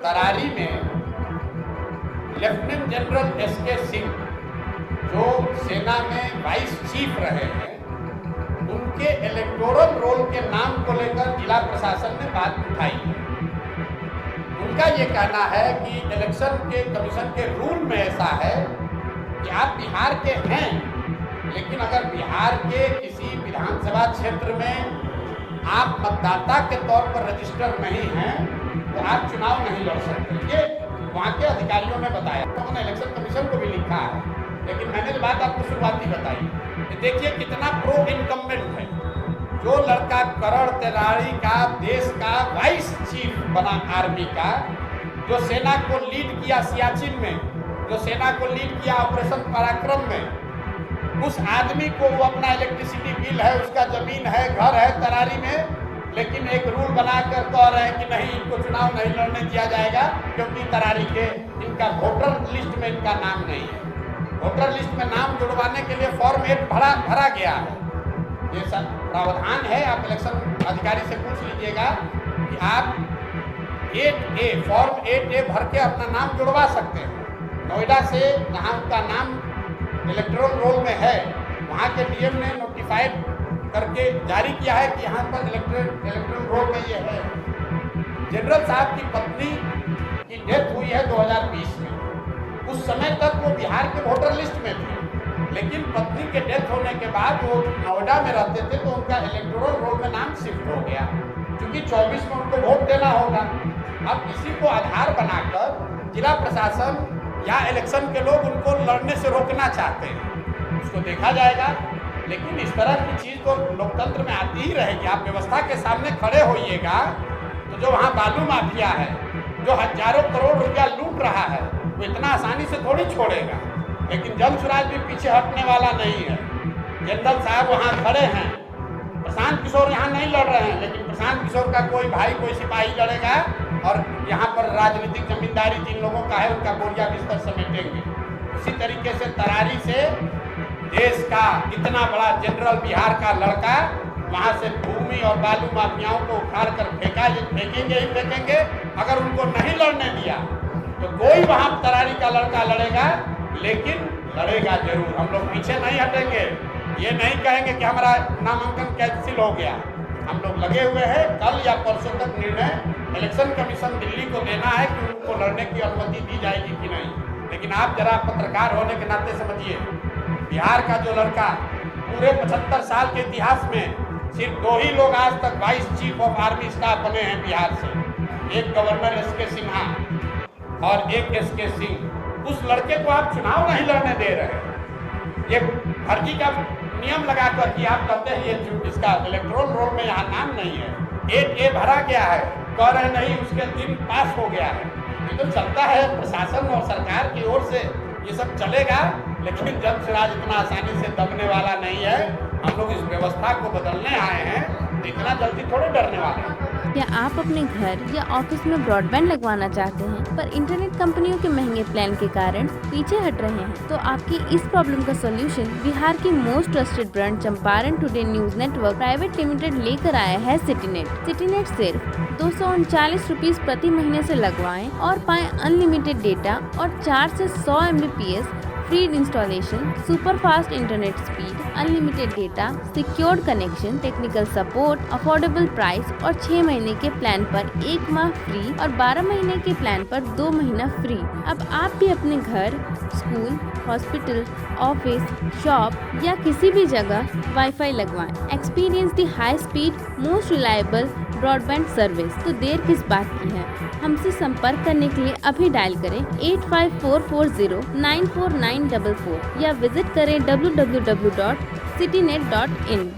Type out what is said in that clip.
तरारी में lieutenant general SK. Singh जो सेना में वाइस चीफ रहे हैं, उनके इलेक्टोरल रोल के नाम को लेकर जिला प्रशासन ने बात उठाई है। उनका ये कहना है कि इलेक्शन के कमीशन के रूल में ऐसा है कि आप बिहार के हैं, लेकिन अगर बिहार के किसी विधानसभा क्षेत्र में आप मतदाता के तौर पर रजिस्टर नहीं हैं तो आप चुनाव नहीं लड़ सकते। ये वहाँ के अधिकारियों ने बताया। उन्होंने इलेक्शन कमीशन को भी लिखा है, लेकिन मैंने जो बात आपको शुरुआती बताई कि देखिए कितना प्रो इनकम्बेंट है। जो लड़का करण तेनाली का देश का वाइस चीफ बना आर्मी का, जो सेना को लीड किया सियाचिन में, जो सेना को लीड किया ऑपरेशन पराक्रम में, उस आदमी को वो अपना इलेक्ट्रिसिटी बिल है, उसका जमीन है, घर है तरारी में, लेकिन एक रूल बनाकर कह रहे हैं कि नहीं, इनको चुनाव नहीं लड़ने दिया जाएगा क्योंकि तरारी के इनका वोटर लिस्ट में इनका नाम नहीं है। वोटर लिस्ट में नाम जुड़वाने के लिए फॉर्म 8 भरा गया है। ये सब प्रावधान है, आप इलेक्शन अधिकारी से पूछ लीजिएगा कि आप 8A फॉर्म 8A भर के अपना नाम जुड़वा सकते हैं। नोएडा से जहाँ उनका नाम इलेक्टोरल रोल में है, वहाँ के डीएम ने नोटिफाइड करके जारी किया है कि यहाँ पर इलेक्टोरल रोल में ये है। जनरल साहब की पत्नी की डेथ हुई है 2020 में। उस समय तक वो बिहार के वोटर लिस्ट में थे, लेकिन पत्नी के डेथ होने के बाद वो नोएडा में रहते थे तो उनका इलेक्टोरल रोल में नाम शिफ्ट हो गया, क्योंकि 24 में उनको वोट देना होगा। अब इसी को आधार बनाकर जिला प्रशासन या इलेक्शन के लोग उनको लड़ने से रोकना चाहते हैं। उसको देखा जाएगा, लेकिन इस तरह की चीज़ तो लोकतंत्र में आती ही रहेगी। आप व्यवस्था के सामने खड़े होइएगा तो जो वहाँ बालू माफिया है, जो हजारों करोड़ रुपया लूट रहा है, वो इतना आसानी से थोड़ी छोड़ेगा। लेकिन जन स्वराज भी पीछे हटने वाला नहीं है। जनरल साहब वहाँ खड़े हैं, प्रशांत किशोर यहाँ नहीं लड़ रहे हैं, लेकिन प्रशांत किशोर का कोई भाई कोई सिपाही लड़ेगा और यहाँ पर राजनीतिक जमींदारी जिन लोगों का है उनका बोरिया बिस्तर समेटेंगे। उसी तरीके से तरारी से देश का इतना बड़ा जनरल बिहार का लड़का वहाँ से भूमि और बालू माफियाओं को उखाड़ कर फेंकेंगे ही फेंकेंगे। अगर उनको नहीं लड़ने दिया तो कोई वहाँ तरारी का लड़का लड़ेगा, लेकिन लड़ेगा जरूर। हम लोग पीछे नहीं हटेंगे। ये नहीं कहेंगे कि हमारा नामांकन कैंसिल हो गया। हम लोग लगे हुए हैं। कल या परसों तक निर्णय इलेक्शन कमीशन दिल्ली को देना है कि उनको लड़ने की अनुमति दी जाएगी कि नहीं। लेकिन आप जरा पत्रकार होने के नाते समझिए, बिहार का जो लड़का पूरे 75 साल के इतिहास में सिर्फ 2 ही लोग आज तक vice chief of army staff बने हैं बिहार से, एक गवर्नर एस.के. सिन्हा और एक एस.के. सिंह। उस लड़के को आप चुनाव नहीं लड़ने दे रहे। ये फर्जी का नियम लगाकर कि आप कहते हैं ये इसका इलेक्टोरल रोल में यहाँ नाम नहीं है, 8A भरा गया है, कह रहे नहीं उसके दिन पास हो गया है। ये तो चलता है, प्रशासन और सरकार की ओर से ये सब चलेगा, लेकिन जन स्वराज इतना आसानी से दबने वाला नहीं है। हम लोग इस व्यवस्था को बदलने आए हैं, इतना जल्दी थोड़े डरने वाले हैं। क्या आप अपने घर या ऑफिस में ब्रॉडबैंड लगवाना चाहते हैं पर इंटरनेट कंपनियों के महंगे प्लान के कारण पीछे हट रहे हैं? तो आपकी इस प्रॉब्लम का सॉल्यूशन बिहार की most trusted brand Champaran today news network private limited लेकर आया है सिटीनेट। सिटीनेट सिर्फ 239 रुपीज प्रति महीने से लगवाएं और पाएं अनलिमिटेड डेटा और 4 से 100 Mbps free installation, super fast internet speed, unlimited data, secured connection, technical support, affordable price और 6 महीने के प्लान पर 1 माह फ्री और 12 महीने के प्लान पर 2 महीना फ्री। अब आप भी अपने घर, स्कूल, हॉस्पिटल, ऑफिस, शॉप या किसी भी जगह वाईफाई लगवाएं। Experience the high speed most reliable broadband service. तो देर किस बात की है? हमसे संपर्क करने के लिए अभी डायल करें 8544094944 या विजिट करें www.citynet.in।